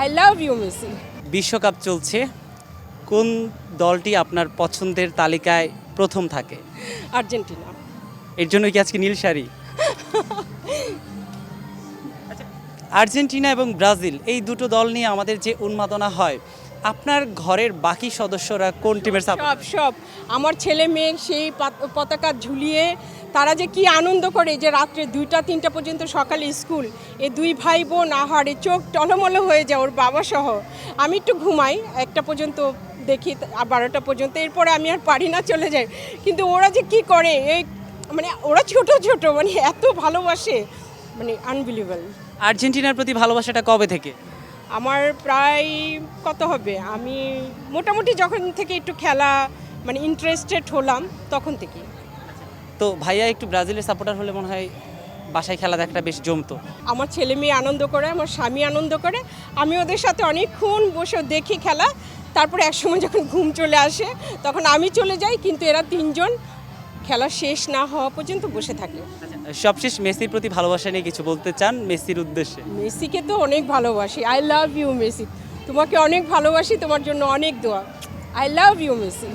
I love you Messi. বিশ্বকাপ চলছে, কোন দলটি আপনার পছন্দের তালিকায় প্রথম থাকে? আর্জেন্টিনা। এর জন্য কি আজকে নীল শাড়ি? আচ্ছা, আর্জেন্টিনা এবং ব্রাজিল এই দুটো দল নিয়ে আমাদের যে উন্মাদনা হয়, আপনার ঘরের বাকি সদস্যরা কোন টিমের সব সাপোর্ট? সব আমার ছেলে মেয়ে সেই পতাকা ঝুলিয়ে তারা যে কি আনন্দ করে, যে রাত্রে 2টা 3টা পর্যন্ত সকালে স্কুল, এই দুই ভাই বোন আহারে চোখ টলমলো হয়ে যায় ওর বাবা সহ। আমি একটু ঘুমাই 1টা পর্যন্ত দেখি, 12টা পর্যন্ত, এরপরে আমি আর পারি না, চলে যাই। কিন্তু ওরা যে কি করে, এই মানে ওরা ছোট ছোট মানে এত ভালোবাসে, মানে আনবিলিভেবল। আর্জেন্টিনার প্রতি ভালোবাসাটা কবে থেকে? আমার প্রায় কত হবে, আমি মোটামুটি যখন থেকে একটু খেলা মানে ইন্টারেস্টেড হলাম তখন থেকে। তো ভাইয়া একটু ব্রাজিলের সাপোর্টার হলে মনে হয় বাসায় খেলা দেখাটা বেশ জমতো। আমার ছেলে মেয়ে আনন্দ করে, আমার স্বামী আনন্দ করে, আমি ওদের সাথে অনেকক্ষণ বসে দেখি খেলা। তারপরে একসময় যখন ঘুম চলে আসে তখন আমি চলে যাই, কিন্তু এরা তিনজন খেলা শেষ না হওয়া পর্যন্ত বসে থাকে। সবশেষ মেসির প্রতি ভালোবাসা নিয়ে কিছু বলতে চান মেসির উদ্দেশ্যে? মেসিকে তো অনেক ভালোবাসি, আই লাভ ইউ মেসি। তোমাকে অনেক ভালোবাসি, তোমার জন্য অনেক দোয়া। I love you Messi.